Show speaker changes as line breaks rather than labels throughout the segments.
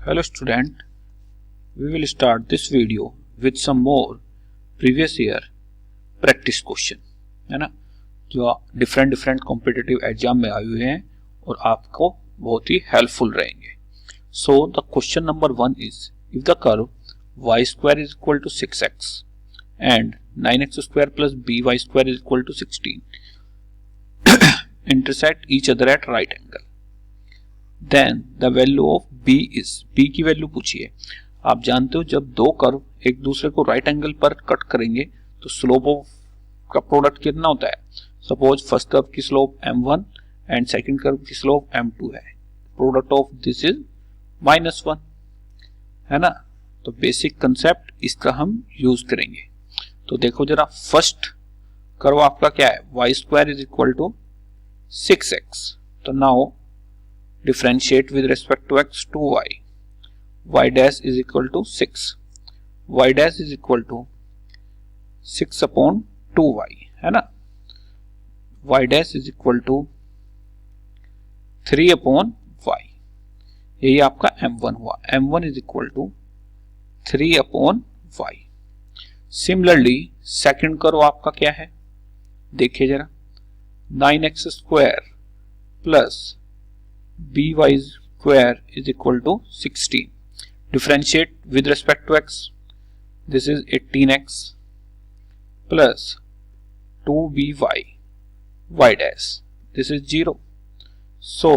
Hello student, we will start this video with some more previous year practice question, है ना, जो different competitive exam में आए हुए हैं और आपको बहुत ही हेल्पफुल रहेंगे. So the question number 1 is if the curve y square is equal to 6x and 9x square plus by square is equal to 16 intersect each other at right angle, then the value of b is, b की value पूछिए. आप जानते हो जब दो curve एक दूसरे को राइट एंगल पर कट करेंगे तो स्लोप ऑफ का प्रोडक्ट कितना होता है. सपोज फर्स्ट कर्व की slope m1 and second curve की स्लोप m2 है. प्रोडक्ट ऑफ दिस इज -1, है ना. तो बेसिक कंसेप्ट इसका हम यूज करेंगे. तो देखो जरा, फर्स्ट कर्व आपका क्या है, y square is equal to 6x. तो now differentiate with respect to x to y. Y dash is equal to 6. Y dash is equal to 6 upon 2y, है ना. Y dash is equal to 3 upon y. यही आपका m1 हुआ. m1 is equal to 3 upon y. Similarly second curve आपका क्या है, देखिए जरा, 9x square plus by square is equal to 16. Differentiate with respect to x. This is 18x plus 2by y dash. This is 0. So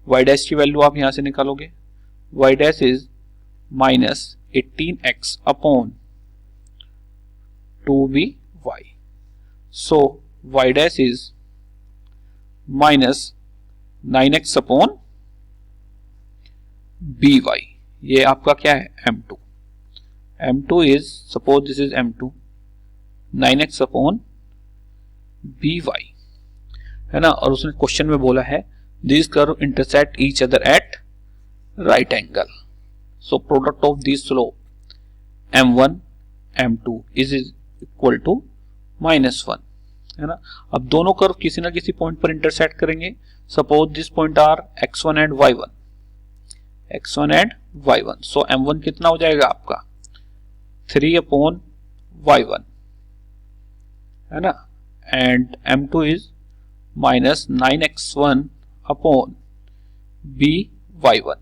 y dash की value आप यहां से निकालोगे. y dash is minus 18x upon 2by. So y dash is minus 9x upon by. ये आपका क्या है, m2. m2 is, suppose this is m2, 9x upon by, है ना. और उसने क्वेश्चन में बोला है this curve intersect each other at right angle. So product of this slope m1 m2 is equal to -1, है ना. अब दोनों कर्व किसी ना किसी पॉइंट पर इंटरसेक्ट करेंगे. Suppose this point are x1 and y1, x1 and y1. So m1 कितना हो जाएगा आपका 3 अपॉन y1, है ना. And m2 is minus 9x1 upon by1.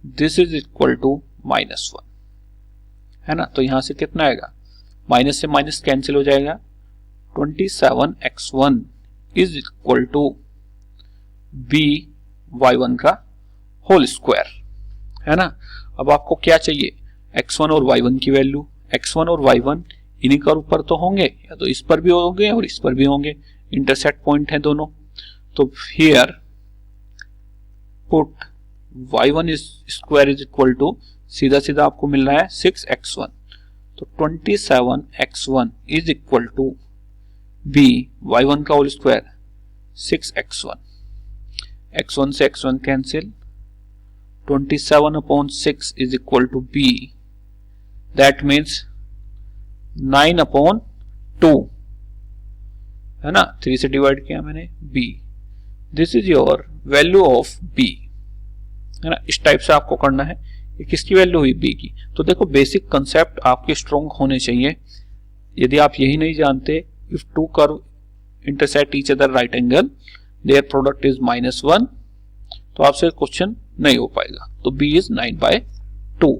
This is equal to -1, है ना. तो यहां से कितना आएगा, माइनस से माइनस कैंसिल हो जाएगा. 27x1 is equal to by1 का होल स्क्वायर, है ना. अब आपको क्या चाहिए, x1 और y1 की वैल्यू. x1 और y1 इन्हीं कर्व पर तो होंगे, या तो इस पर भी होंगे और इस पर भी होंगे. इंटरसेक्ट पॉइंट है दोनों. तो here put y1 is square is equal to, सीधा सीधा आपको मिल रहा है 6x1. तो 27x1 is equal to y1 का होल स्क्वायर 6x1. x1 से x1 cancel. 27 upon 6 is equal to b. That means 9 upon 2, है ना. 3 से डिवाइड किया मैंने b. This is your value of b, है ना. इस टाइप से आपको करना है. ये किसकी वैल्यू हुई, b की. तो देखो बेसिक कंसेप्ट आपके स्ट्रॉन्ग होने चाहिए. यदि आप यही नहीं जानते, if two curve intersect each other right angle their product is -1, तो आपसे क्वेश्चन नहीं हो पाएगा. तो b इज 9/2.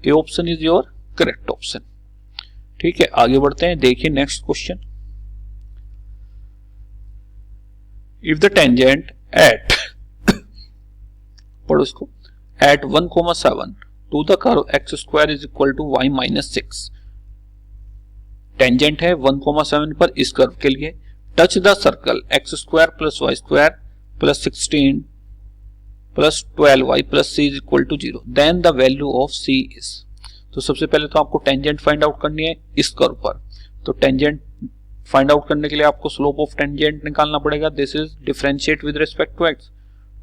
A option is your correct option. ठीक है, आगे बढ़ते हैं. देखिए next question. If the tangent at पढ़ो इसको, at 1,7 to the curve x square is equal to y -6. Tangent है 1,7 पर इस कर्व के लिए. Touch the circle x square plus y square plus 16 plus 12y plus c is equal to 0. Then the value of c is. तो सबसे पहले तो आपको टेंजेंट फाइंड आउट करनी है इस कर्व पर. तो टेंजेंट फाइंड आउट करने के लिए आपको स्लोप ऑफ टेंजेंट निकालना पड़ेगा. This is differentiate with respect to x.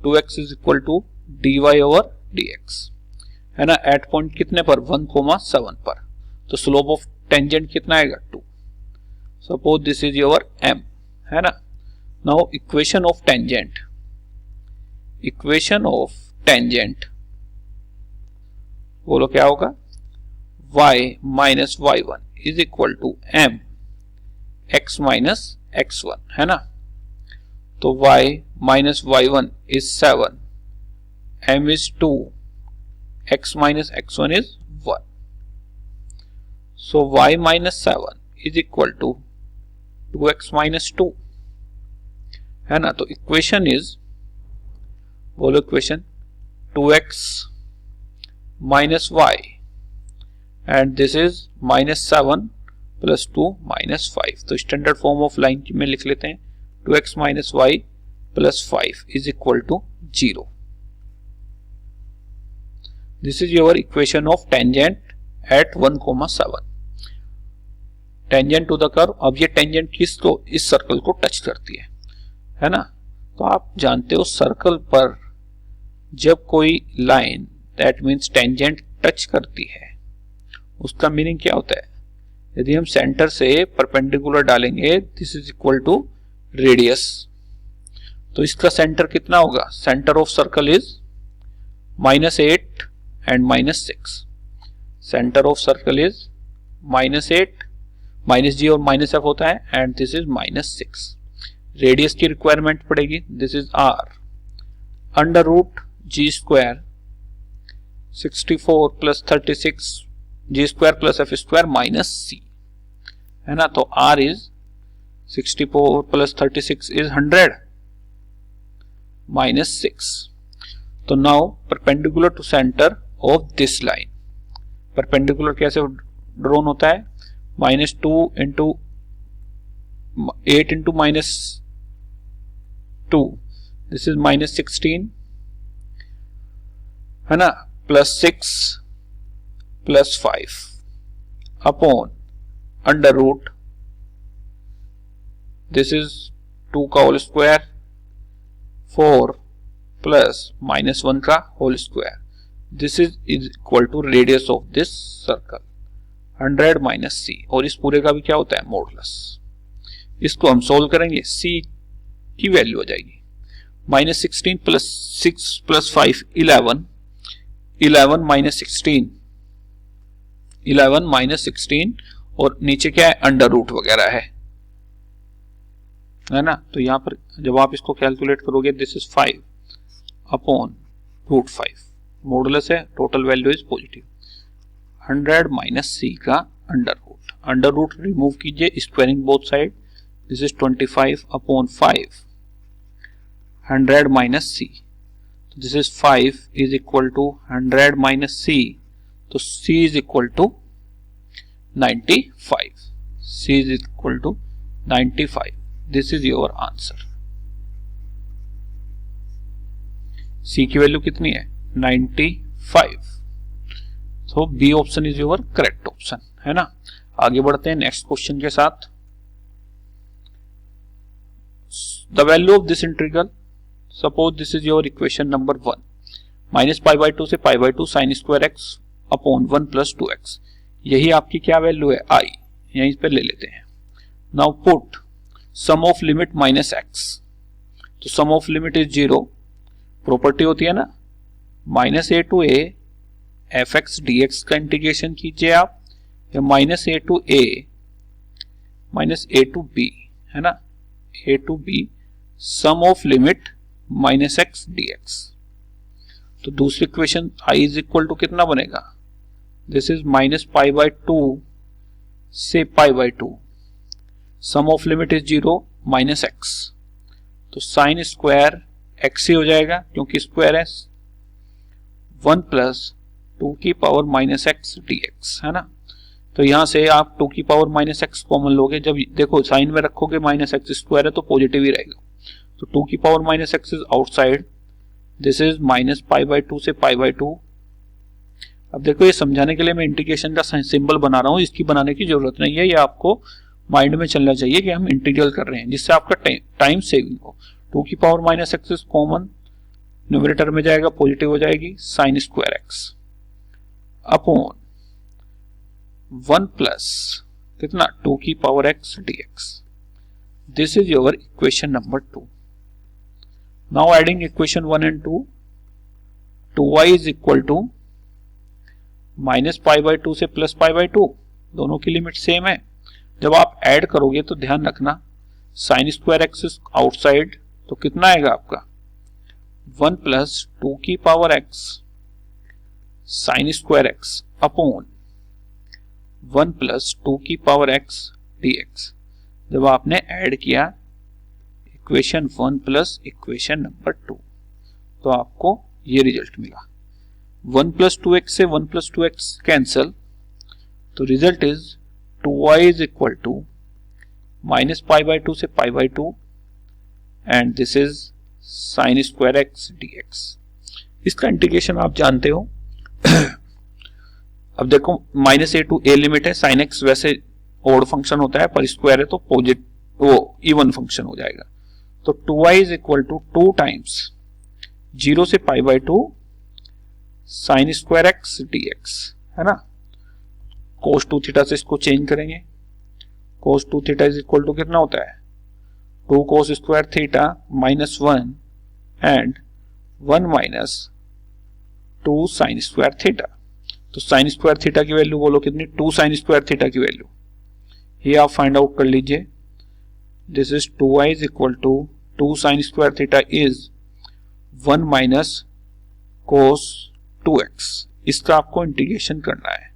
2x is equal to dy over dx, है ना. एट पॉइंट कितने पर, 1,7 पर. तो स्लोप ऑफ टेंजेंट कितना आएगा, 2. Suppose this is your m, है ना. नाउ इक्वेशन ऑफ टेंजेंट बोलो क्या होगा, y minus y1 is equal to m x minus x1, है ना। तो y minus y1 is 7, m is 2, x minus x1 is 1. So y minus 7 is equal to 2x minus 2, है ना। तो equation is, बोलो equation, 2x minus y and this is minus 7 plus 2 minus 5. तो standard form of line में लिख लेते हैं, 2x minus y plus 5 is equal to 0. This is your equation of tangent at 1,7. Tangent to the curve. अब ये tangent किसको, इस circle को टच करती है ना। तो आप जानते हो सर्कल पर जब कोई line, that means tangent touch करती है, उसका मीनिंग क्या होता है। यदि हम सेंटर से परपेंडिकुलर डालेंगे, this is equal to radius, तो इसका सेंटर कितना होगा, centre of circle is -8 and -6. Centre of circle is -8, -g और -f होता है, एंड दिस इज -6. रेडियस की रिक्वायरमेंट पड़ेगी, this is r under root g square 64 plus 36 g square plus f square minus c, है ना। तो r is 64 plus 36 is 100 -6. तो now perpendicular to centre of this line, perpendicular कैसे drawn होता है, -2 into 8 into -2, this is -16, है ना, plus 6 plus 5 upon under root, this is 2 का होल स्क्वायर 4 प्लस -1 का whole square, this is equal to radius of this circle 100 minus c, और इस पूरे का भी क्या होता है, मॉडुलस. इसको हम सोल्व करेंगे, c की वैल्यू हो जाएगी -16 प्लस 6 प्लस 5 11, 11 माइनस 16, और नीचे क्या है, अंडर रूट वगैरह है ना। तो यहां पर जब आप इसको कैलकुलेट करोगे, this is 5 upon root 5, modulus है, total value is positive, 100 minus c का अंडर रूट रिमूव कीजिए, squaring both side, this is 25 upon 5, 100 minus c, this is 5 is equal to 100 minus c, तो c is equal to 95, c is equal to 95. This is your answer. c की value कितनी है, 95. तो B option is your correct option, है ना। आगे बढ़ते हैं नेक्स्ट क्वेश्चन के साथ. The value of this integral, suppose this is your equation number 1, -π/2 से π/2 sin square x upon 1 plus 2x. यही आपकी क्या वैल्यू है, i, यहीं पे ले लेते हैं. Now put sum of limit -x, तो sum of limit is 0, property होती है ना, -a to a fx dx का इंटीग्रेशन कीजिए आप, या -a to a -a to b, है ना, a to b sum of limit -x dx. तो दूसरी equation i is equal to कितना बनेगा, दिस इज -π/2 से π/2, sum of limit is 0 -x, तो साइन स्क्वायर x ही हो जाएगा, क्योंकि स्क्वायर है 1 प्लस 2 की पावर -x dx, है ना। तो यहां से आप 2 की पावर -x कॉमन लोगे, जब देखो साइन में रखोगे -x स्क्वायर है तो पॉजिटिव ही रहेगा, तो 2 की power -x is outside, this is -π/2 से π/2. अब देखो ये समझाने के लिए मैं इंटीग्रेशन का सिंबल बना रहा हूं, इसकी बनाने की जरूरत नहीं है, ये आपको माइंड में चलना चाहिए कि हम इंटीग्रल कर रहे हैं, जिससे आपका टाइम सेविंग हो. 2 की power -x is common, numerator में जाएगा, पॉजिटिव हो जाएगी, sign square x upon 1 plus कितना, 2 की power x dx. This is your equation number 2. Now adding equation 1 and 2, 2y is equal to minus pi by two से plus pi by to, दोनों की limit same है। जब आप add करोगे तो ध्यान रखना साइन स्क्वायर एक्स आउटसाइड, तो कितना आएगा आपका 1 प्लस 2 की power x sign square x upon 1 plus 2 की पावर एक्स dx। जब आपने ऐड किया इक्वेशन 1 प्लस इक्वेशन नंबर 2 तो आपको ये रिजल्ट मिला। 1 प्लस 2x से 1 प्लस 2x कैंसल, तो result is 2y is equal to minus pi by two से pi by two and this is sine square x dx। इसका integration आप जानते हो। अब देखो minus a to a limit है, साइन एक्स वैसे ओड फंक्शन होता है, पर स्क्वायर है तो वो इवन फंक्शन हो जाएगा। तो 2y is equal to 2 times 0 से pi by to sign square x dx, है ना। कोस 2 थीटा से इसको चेंज करेंगे, cos 2 theta is equal to कितना होता है 2 cos square theta minus 1 and 1 minus 2 sine square theta. तो साइन स्क्वायर थीटा की वैल्यू बोलो कितनी, 2 साइन स्क्वायर थीटा की वैल्यू ये आप फाइंड आउट कर लीजिए। This is 2y is equal to 2 sine square theta is 1 minus cos 2x। इसका आपको इंटीग्रेशन करना है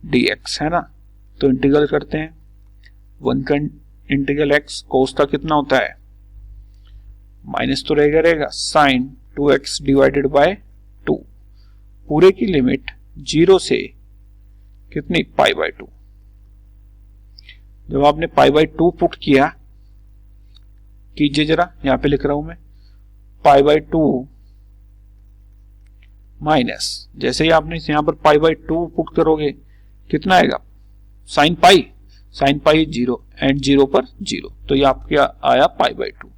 dx, है ना। तो इंटीग्रल करते हैं, 1 का इंटीग्रल x कोस का कितना होता है माइनस तो रहेगा साइन 2x डिवाइडेड बाय 2, पूरे की लिमिट 0 से कितनी पाई बाय 2। जब आपने पाई बाय 2 पुट किया, कीजिए जरा, यहां पे लिख रहा हूं मैं पाई बाय 2 माइनस, जैसे ही आपने यहां पर पाई बाय 2 पुट करोगे कितना आएगा साइन पाई 0 एंड 0 पर 0, तो ये आपका आया पाई बाय 2।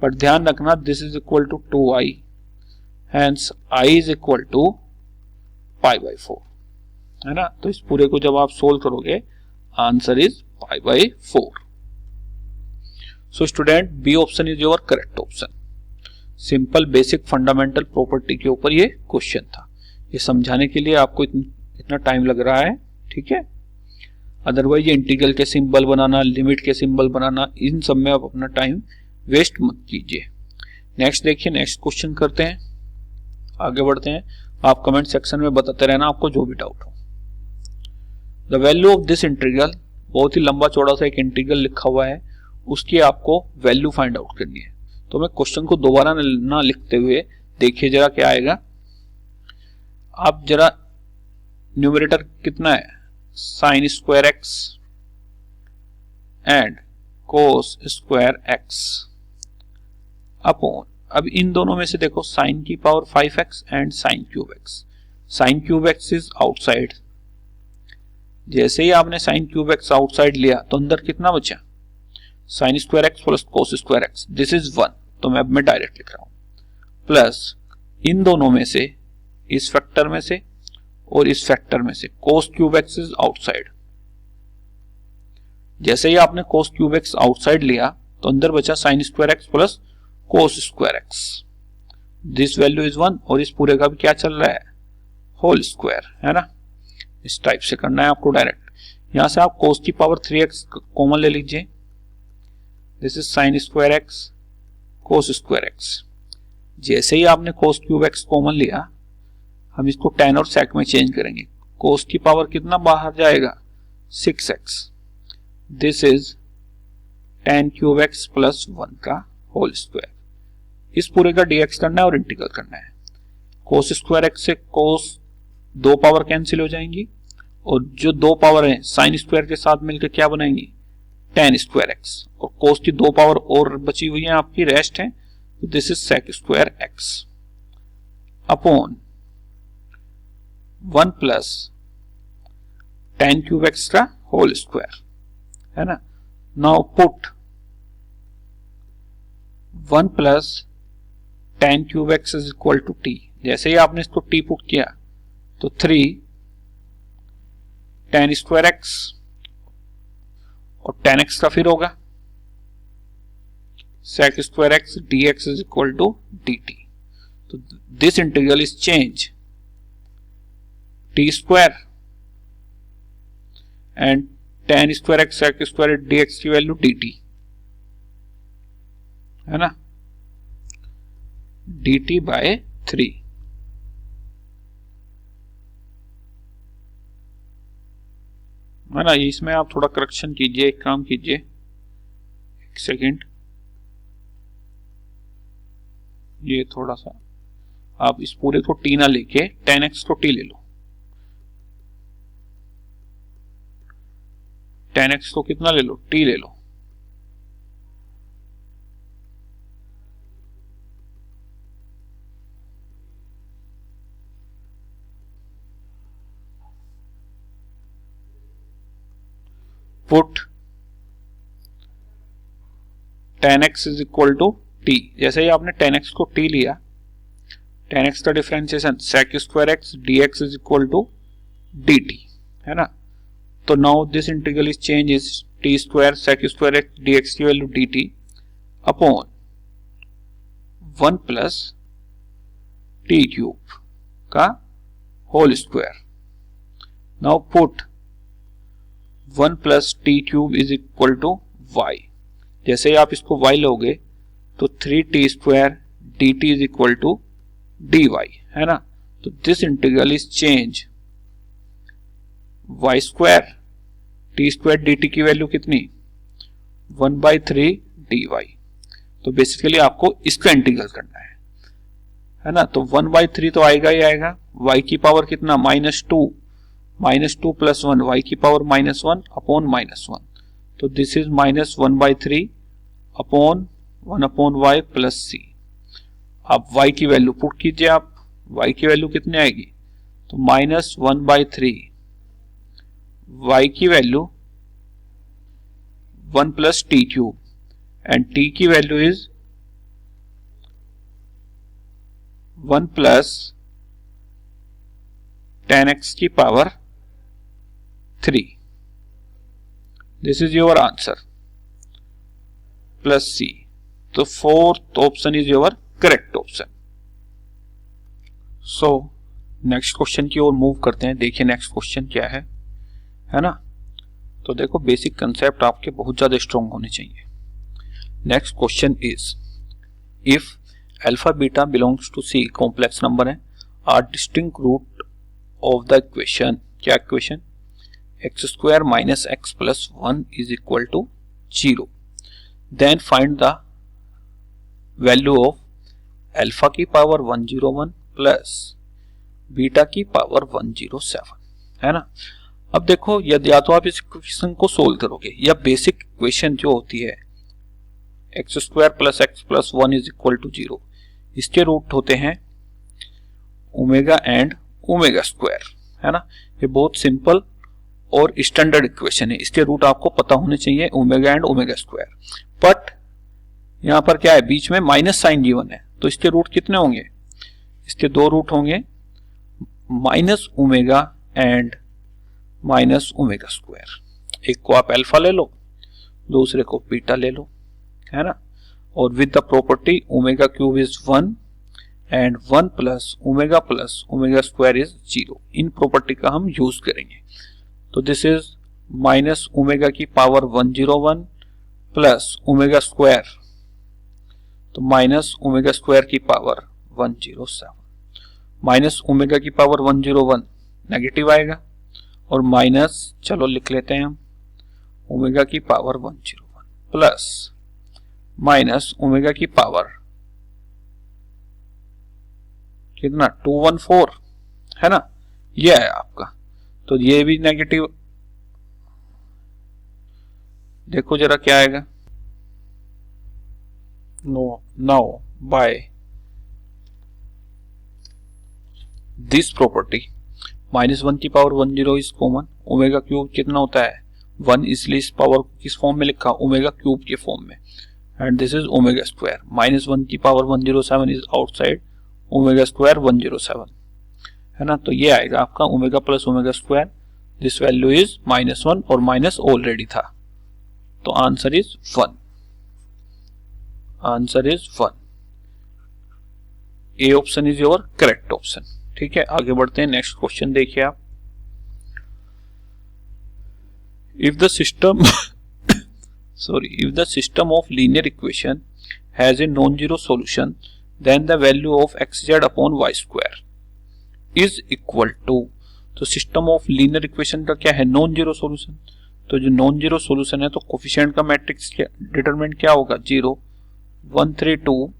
पर ध्यान रखना this is equal to 2i, hence i is equal to pi by 4, है ना। तो इस पूरे को जब आप सोल्व करोगे answer is pi by 4। So student B option is your correct option. Simple basic fundamental property के ऊपर ये क्वेश्चन था। ये समझाने के लिए आपको इतना टाइम लग रहा है, ठीक है। अदरवाइज ये इंटीग्रल के सिंबल बनाना, लिमिट के सिंबल बनाना, इन सब में आप अपना टाइम वेस्ट मत कीजिए। नेक्स्ट देखिए, नेक्स्ट क्वेश्चन करते हैं, आगे बढ़ते हैं। आप कमेंट सेक्शन में बताते रहना आपको जो भी डाउट हो। The value of this integral, बहुत ही लंबा चौड़ा सा एक इंटीग्रल लिखा हुआ है, उसकी आपको वैल्यू फाइंड आउट करनी है। तो मैं क्वेश्चन को दोबारा ना लिखते हुए देखिए जरा क्या आएगा। आप जरा न्यूमरेटर कितना है sign square x and cos square x upon, अब इन दोनों में से देखो साइन की power 5x and sine cube x. Sine cube x is outside, जैसे ही आपने साइन क्यूब एक्स आउटसाइड लिया तो अंदर कितना बचा sign square x plus cos square x, this is 1, तो मैं डायरेक्ट लिख रहा हूं, प्लस इन दोनों में से, इस फैक्टर में से और इस फैक्टर में से cos cube x is outside. जैसे ही आपने कोस क्यूब एक्स आउटसाइड लिया तो अंदर बचा sign square x plus cos square x, this value is 1, और इस पूरे का भी क्या चल रहा है होल स्क्वायर, है ना। इस टाइप से करना है आपको डायरेक्ट। यहां से आप कोस की पावर 3x कॉमन ले लीजिए, this is sine square x cos square x. जैसे ही आपने कोस क्यूब एक्स कॉमन लिया, हम इसको tan और sec में चेंज करेंगे। कोस की पावर कितना बाहर जाएगा 6x, this is tan cube x plus 1 का होल स्क्वायर। इस पूरे का dx करना है और इंटीग्रल करना है। कोस स्क्वायर एक्स से कोस 2 पावर कैंसिल हो जाएंगी, और जो 2 पावर है साइन स्क्वायर के साथ मिलकर क्या बनाएंगी tan स्क्वायर एक्स, और कोस की 2 पावर और बची हुई है आपकी रेस्ट है, तो this is sec square x upon 1 plus tan cube x का होल स्क्वायर, है ना। Now put 1 plus tan cube x is equal to t। जैसे ही आपने इसको t पुट किया तो 3 tan स्क्वायर एक्स और tan x का फिर होगा sec square x dx is equal to dt। तो this integral is change t square and tan square x sec square dx की वैल्यू dt है ना, dt बाय 3। है ना, इसमें आप थोड़ा करेक्शन कीजिए, एक काम कीजिए, एक सेकेंड, ये थोड़ा सा आप इस पूरे को t ना लेके tan x को t ले लो। tan x को कितना ले लो, t ले लो। Put tan x is equal to t। जैसे ही आपने tan x को t लिया, tan x का differentiation sec square x dx is equal to dt है ना। तो now this integral is change is t square sec square x dx की value dt upon 1 plus t cube का whole square. Now put 1 plus t cube is equal to y। जैसे ही आप इसको y लोगे तो 3t square dt is equal to dy है ना। तो this integral is change y square t square dt की वैल्यू कितनी, 1/3 dy। तो बेसिकली आपको इसका इंटीग्रल करना है ना। तो 1/3 तो आएगा ही आएगा, y की पावर कितना -2 प्लस 1 y की पावर -1 अपॉन -1। तो this is -1/3 upon 1 upon y plus c। अब y की वैल्यू पुट कीजिए, आप y की वैल्यू कितनी आएगी, तो -1/3 y की value 1 plus t cube and t की value is 1 plus tan x की power 3। This is your answer plus c। तो fourth option is your correct option. So next question की ओर मूव करते हैं। देखिए नेक्स्ट क्वेश्चन क्या है ना। तो देखो बेसिक कंसेप्ट आपके बहुत ज्यादा स्ट्रॉन्ग होने चाहिए। Next question is if alpha beta belongs to C complex number है, are distinct root of the equation, क्या equation, x square minus x plus 1 is equal to 0। Then find the value of alpha की power 101 plus beta की power 107 है ना। अब देखो यदि या तो आप इस इक्वेशन को सोल्व करोगे या बेसिक इक्वेशन जो होती है x square plus x plus 1 is equal to 0, इसके रूट होते हैं ओमेगा एंड ओमेगा स्क्वायर है ना। ये बहुत सिंपल और स्टैंडर्ड इक्वेशन है, इसके रूट आपको पता होने चाहिए omega and omega square. But यहां पर क्या है, बीच में माइनस साइन गिवन है, तो इसके रूट कितने होंगे, इसके दो रूट होंगे, minus omega and minus omega square. एक को आप अल्फा ले लो, दूसरे को बीटा ले लो है ना। और with the property omega cube is 1 and 1 plus omega square is 0। In property का हम यूज करेंगे। तो दिस इज माइनस ओमेगा की पावर 101 प्लस ओमेगा स्क्वायर, तो माइनस ओमेगा स्क्वायर की पावर 107। माइनस ओमेगा की पावर 101 नेगेटिव आएगा और माइनस, चलो लिख लेते हैं हम, ओमेगा की पावर 101 प्लस माइनस ओमेगा की पावर कितना 214 है ना, ये है आपका। तो ये भी नेगेटिव, देखो जरा क्या आएगा, नाउ बाय दिस प्रॉपर्टी -1 की power 10 is common, omega cube कितना होता है 1, इसलिए इस पावर को किस फॉर्म में लिखा, ओमेगा क्यूब के फॉर्म में, and this is omega square. -1 की power 107 is outside omega square 107 है ना। तो ये आएगा आपका omega plus omega square, this value is -1 और माइनस ऑलरेडी था, तो answer is 1। Answer is 1। A option is your correct option. ठीक है, आगे बढ़ते हैं। नेक्स्ट क्वेश्चन देखिए आप। if the system if the system of linear equation has a non-zero solution, then the value of xz upon y square is equal to, तो system of linear equation का क्या है, नॉन जीरो सोल्यूशन। तो जो non zero solution है तो coefficient का matrix determinant क्या होगा, 0 1 3 2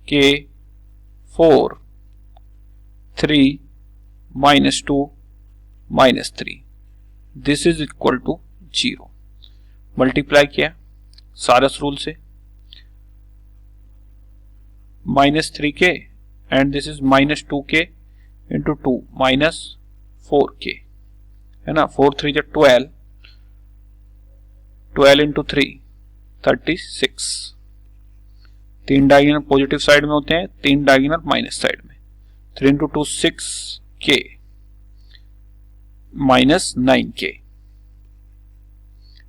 k 4 3 -2 -3, this is equal to 0। Multiply किया सारस रूल से, -3k and this is -2k into 2 -4k, है ना। 4 3 12, 12 into 3 36। 3 डायगोनल पॉजिटिव साइड में होते हैं, 3 डायगोनल माइनस साइड में। 3 into 2 6k -9k,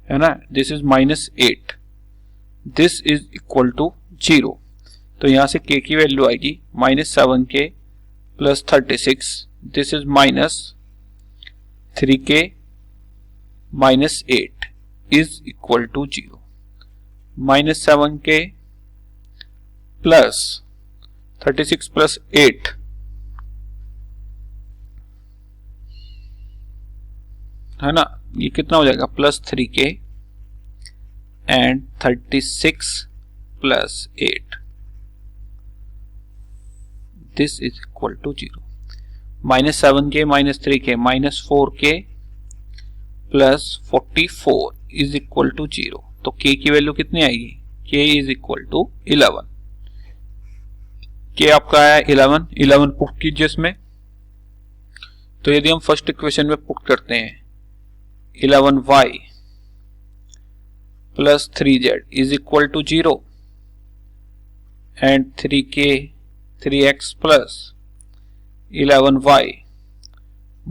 है ना। This is -8, this is equal to 0। तो यहां से k की वैल्यू आएगी -7k + 36, this is -3k -8 is equal to 0। -7k + 36 + 8 है ना, ये कितना हो जाएगा, +3k and 36 + 8, this is equal to 0। -7k -3k -4k + 44 is equal to 0। तो k की वैल्यू कितनी आएगी, k is equal to 11। k आपका आया 11 पुट कीजिए इसमें। तो यदि हम फर्स्ट इक्वेशन में पुट करते हैं 11y + 3z is equal to 0 and 3x plus 11y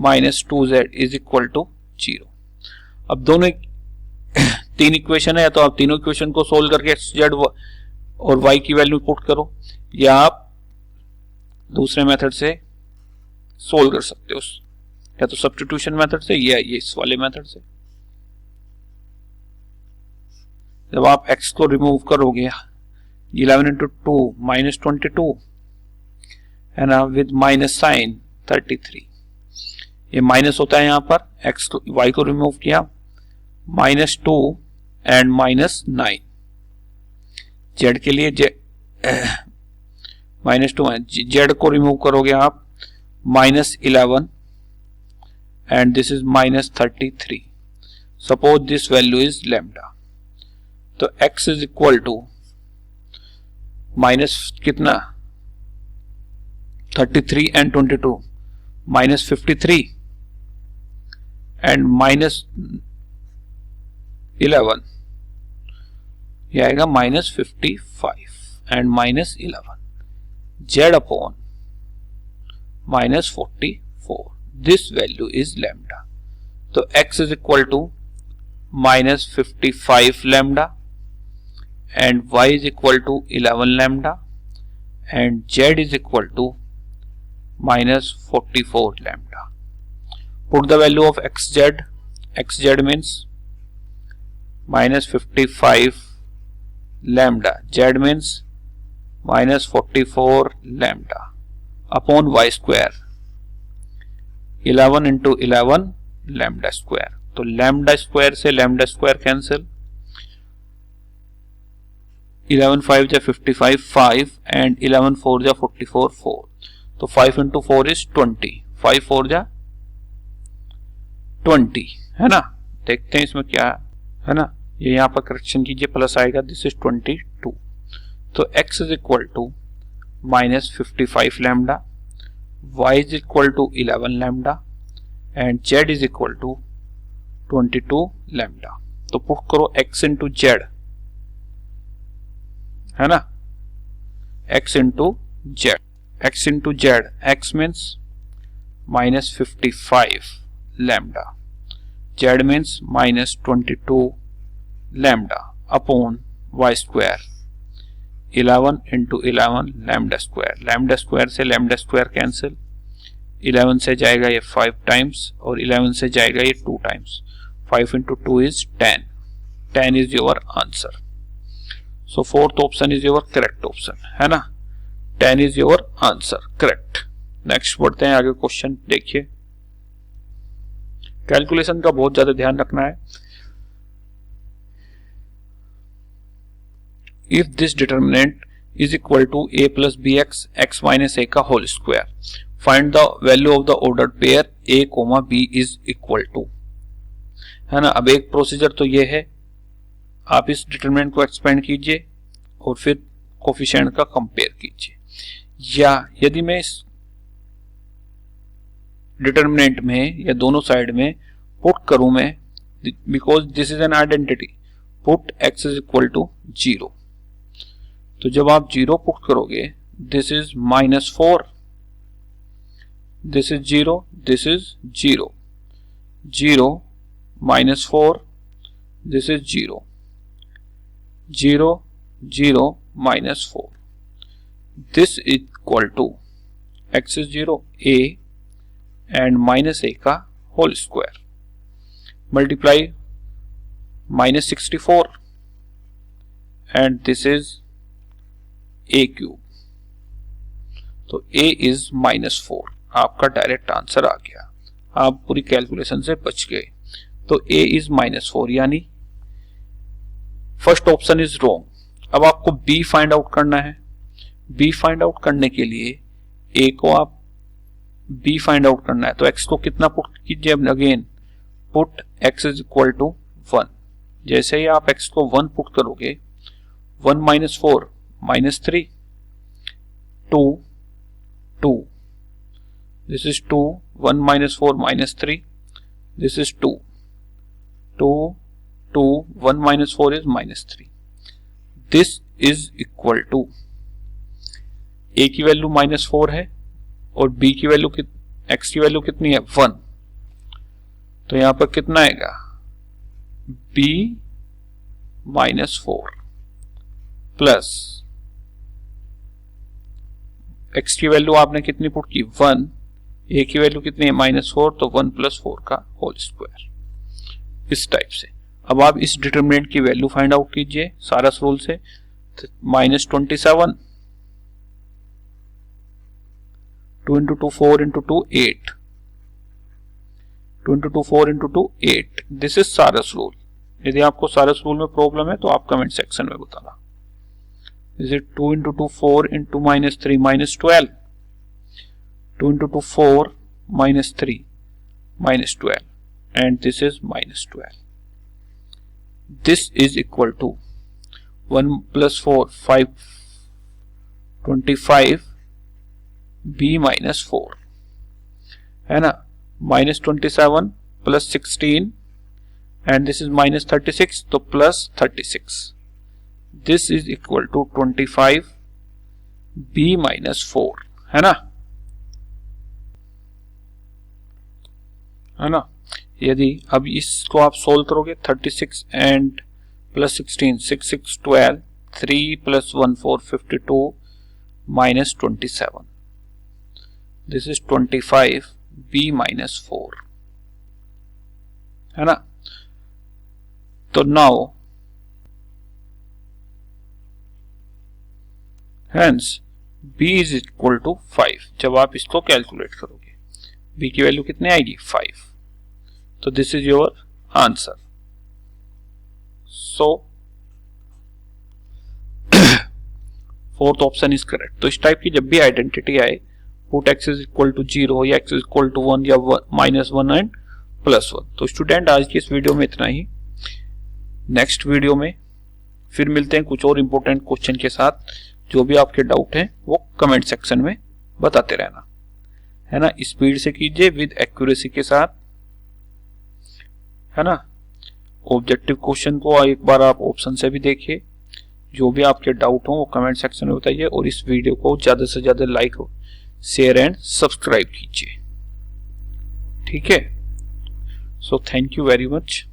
minus 2z is equal to 0। अब दोनों तीन इक्वेशन है, तो आप तीनों इक्वेशन को सोल्व करके z और y की वैल्यू पुट करो, या आप दूसरे मेथड से सोल्व कर सकते हो, या तो सब्स्टिट्यूशन मेथड से या ये इस वाले मेथड से। जब आप x को रिमूव करोगे 11 into 2 -22 है ना, विद माइनस साइन 33, ये माइनस होता है यहाँ पर, x को y को रिमूव किया -2 एंड -9, z के लिए -2 z को रिमूव करोगे आप -11 and this is -33। suppose this value is lambda, तो x is equal to minus कितना 33 and 22 -53 and -11, ये आएगा -55 and -11, z upon -44, this value is lambda। तो x is equal to -55 lambda and y is equal to 11 lambda and z is equal to -44 lambda। Put the value of xz means -55 lambda, z means -44 lambda upon y square, 11 into 11 lambda square। तो lambda square से lambda square cancel, 11 5 जा 55 5 and 11 4 जा 44 4, तो 5 into 4 is 20, 5 4 जा 20, है ना। देखते हैं इसमें क्या है ना, ये यहाँ पर करेक्शन कीजिए, प्लस आएगा, दिस इज 22। तो x is equal to -55 lambda, y is equal to 11 lambda and z is equal to 22 lambda. तो पुट करो x इंटू जेड, है ना, x into z, x into z, x means -55 lambda, z means -22 lambda upon y square, 11 into 11 lambda square, lambda square से lambda square cancel, 11 से जाएगा ये 5 times और 11 से जाएगा ये 2 times. 5 into 2 is 10. 10 is your answer. So fourth option is your correct option, है ना। 10 is your answer, correct. Next बढ़ते हैं आगे, क्वेश्चन देखिए। कैलकुलेशन का बहुत ज्यादा ध्यान रखना है। If this determinant is equal to a plus bx x minus a का whole square, find the value of the ordered pair a, b is equal to, है ना। अब एक प्रोसीजर तो ये है, आप इस डिटरमिनेंट को एक्सपेंड कीजिए और फिर कोफिशिएंट का कंपेयर कीजिए, या यदि मैं इस डिटरमिनेंट में या दोनों साइड में पुट करूं मैं, because this is an identity, put x is equal to 0, तो जब आप 0 पुट करोगे, this is -4, this is 0, this is 0, 0 -4, this is 0, 0 0 -4, this is equal to x is 0, a and minus a का whole square, multiply -64 and this is a cube, तो a is -4, आपका direct answer आ गया, आप पूरी calculation से बच गए। तो a इज -4, यानी फर्स्ट ऑप्शन इज रॉन्ग। अब आपको b फाइंड आउट करना है। b फाइंड आउट करने के लिए a को आप b फाइंड आउट करना है, तो x को कितना पुट कीजिए, again put x is equal to 1। जैसे ही आप x को 1 पुट करोगे, 1 -4 -3, 2 2, this is 2, 1 -4 -3, this is 2 2 2, 1 -4 is -3, this is equal to, a की वैल्यू -4 है और b की वैल्यू x की वैल्यू कितनी है, 1, तो यहां पर कितना आएगा, b -4 प्लस x की वैल्यू आपने कितनी पुट की, 1, a की वैल्यू कितनी है, -4, तो 1 + 4 का होल स्क्वायर, इस टाइप से। अब आप इस डिटरमिनेंट की वैल्यू फाइंड आउट कीजिए सारस रूल से, -27, 2 × 2 4 × 2 8, 2 × 2 4 × 2 8, दिस इज सारस रूल। यदि आपको सारस रूल में प्रॉब्लम है तो आप कमेंट सेक्शन में बताना। Is it 2 × 2 4 × -3 -12, 2 × 2 4 -3 -12, and this is -12. This is equal to 1 + 4 5, 25, b -4, है ना, -27 + 16 and this is -36, तो +36, this is equal to 25 b -4, है ना, यदि अब इसको आप सोल्व करोगे, 36 एंड +16, 6 6 12, 3 + 1 4 52 -27, this is 25 b -4, है ना। तो now hence b is equal to 5, जब आप इसको कैलकुलेट करोगे b की वैल्यू कितनी आएगी, 5, तो this is your answer. So fourth option is correct. तो इस टाइप की जब भी आइडेंटिटी आए, put x is equal to 0 या x इज इक्वल टू 1 या -1 एंड +1। तो स्टूडेंट, आज की इस वीडियो में इतना ही। नेक्स्ट वीडियो में फिर मिलते हैं कुछ और इंपॉर्टेंट क्वेश्चन के साथ। जो भी आपके डाउट हैं वो कमेंट सेक्शन में बताते रहना, है ना। स्पीड से कीजिए, विद एक्यूरेसी के साथ, है ना। ऑब्जेक्टिव क्वेश्चन को एक बार आप ऑप्शन से भी देखिए। जो भी आपके डाउट हो वो कमेंट सेक्शन में बताइए, और इस वीडियो को ज्यादा से ज्यादा लाइक, शेयर एंड सब्सक्राइब कीजिए, ठीक है। So thank you very much.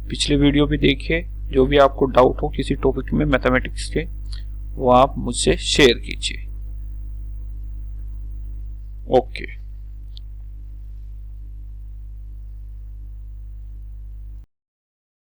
पिछले वीडियो भी देखिए। जो भी आपको डाउट हो किसी टॉपिक में मैथमेटिक्स के, वो आप मुझसे शेयर कीजिए। ओके।